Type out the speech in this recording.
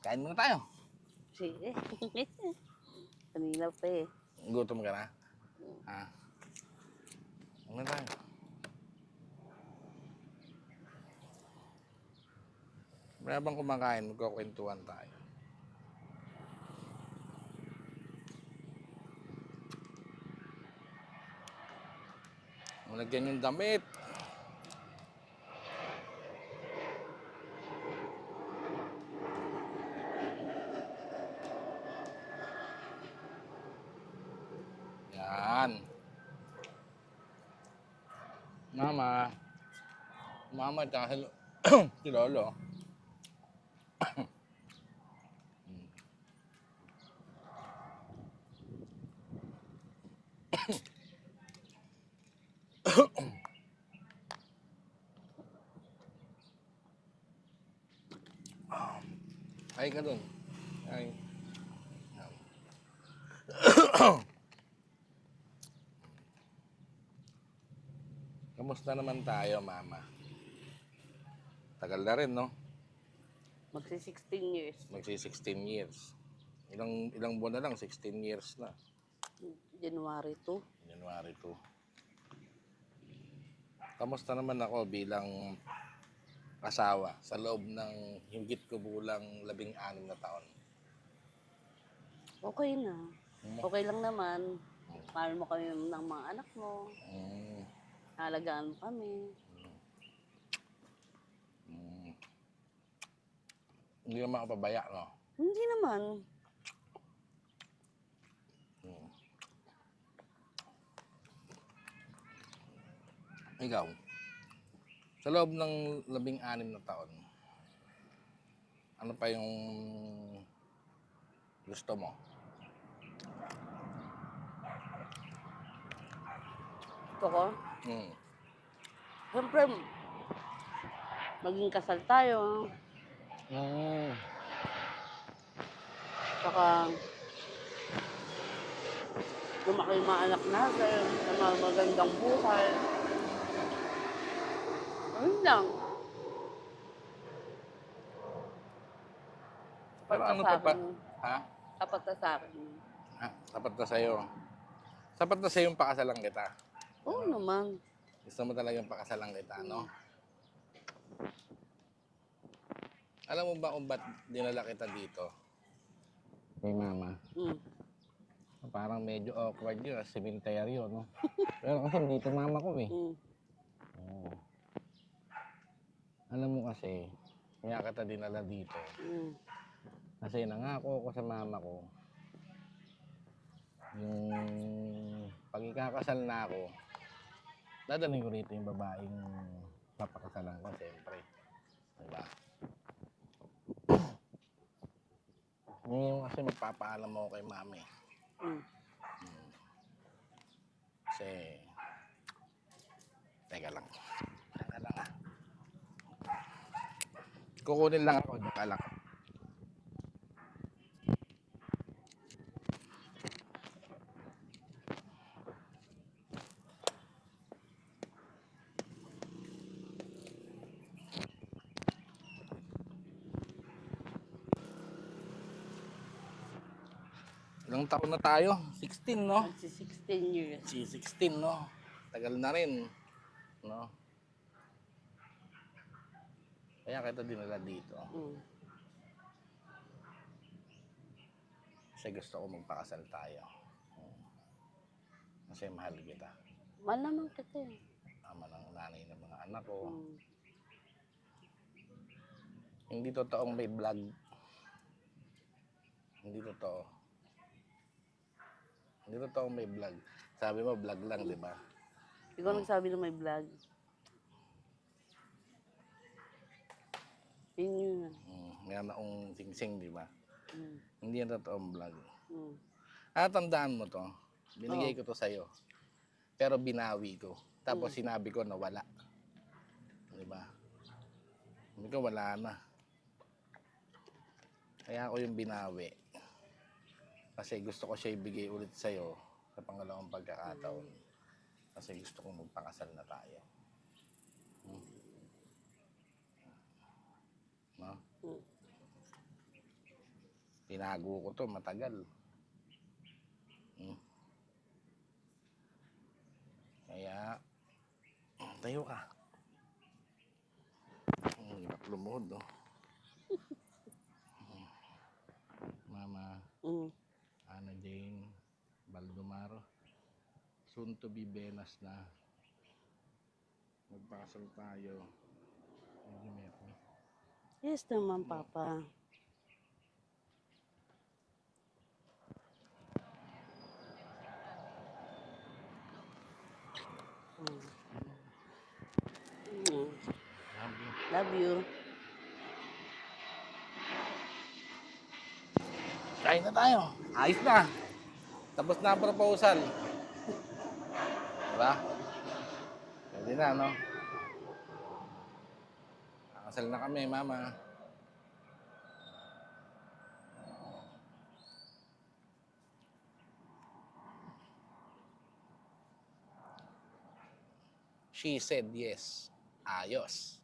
Kain muna tayo. Sige. Kanina pa eh. Gutom ka na? Ha? Ano tayo? Habang kumakain, magkukwentuhan tayo. Malagyan yung damit. Yan. Mama. Mama, tsaka si Lolo. Ay ka dun. Ay. Kamusta naman tayo, Mama? Tagal na rin, no? Magsi-16 years. Magsi-16 years. Ilang buwan na lang, 16 years na. January 2. January 2. Kamusta naman ako bilang asawa sa loob ng higit kubulang 16 na taon? Okay na. Okay lang naman. Mahal mo kami ng mga anak mo. Halagaan mo kami. Hindi naman ako pabaya, no? Hindi naman. Ikaw, sa loob ng 16 na taon, ano pa yung gusto mo? Gusto ko. Siyempre, maging kasal tayo. Saka, lumaki yung mga anak natin sa mga magandang buhay. Ayun lang. Pero ano sa pa pa? akin. Ha? Sapat na sa akin. Ha? Sapat na sa'yo. Sapat na sa'yo yung pakasalan kita. Oo naman. Gusto mo talagang pakasalan kita, no? Alam mo ba kung ba't dinala kita dito? Kay Mama. Parang medyo awkward yun, cementerio, no? Pero kasi dito mama ko eh. Oo. Alam mo kasi, kaya kita dinala dito. Kasi nangako ko sa mama ko, yung pag ikakasal na ako, dadalhin ko rito yung babaeng papakasalan ko, siyempre. Diba? Ngayon kasi magpapaalam ako kay mami. Kasi, teka lang. Teka lang ah. Kukunin lang ako, teka lang. Ilang taon na tayo? 16, no? Magsi-16 years. 16, no? Tagal na rin, no? Kaya kita dinala dito. Kasi gusto ko magpakasal tayo. Kasi mahal kita. Mahal naman kita eh. Ama ng nanay ng mga anak ko. Hindi totoong may vlog. Hindi totoo. Hindi totoong may vlog. Sabi mo vlog lang, di ba? Ikaw nagsabi na may vlog. Yun yun. Meron akong sing-sing, di ba? Hindi yan totoong vlog. Tandaan mo to. Binigay ko to sa'yo. Pero binawi ko. Tapos sinabi ko na wala. Di ba? Sabi ko wala na. Kaya ako yung binawi. Kasi gusto ko siya ibigay ulit sa'yo sa pangalawang pagkakataon. Kasi gusto ko magpakasal na tayo. No? Tinago ko to matagal. Kaya, tayo ka. Hirap lumuhod, no? Mama, Ana Jane, Baldomar, soon to be Benas na. Magpasal tayo. Yes naman, Papa. Love you. Kain na tayo. Ayos na. Tapos na ang proposal. Diba? Pwede na, no? Kakasal na kami, Mama. She said yes. Ayos.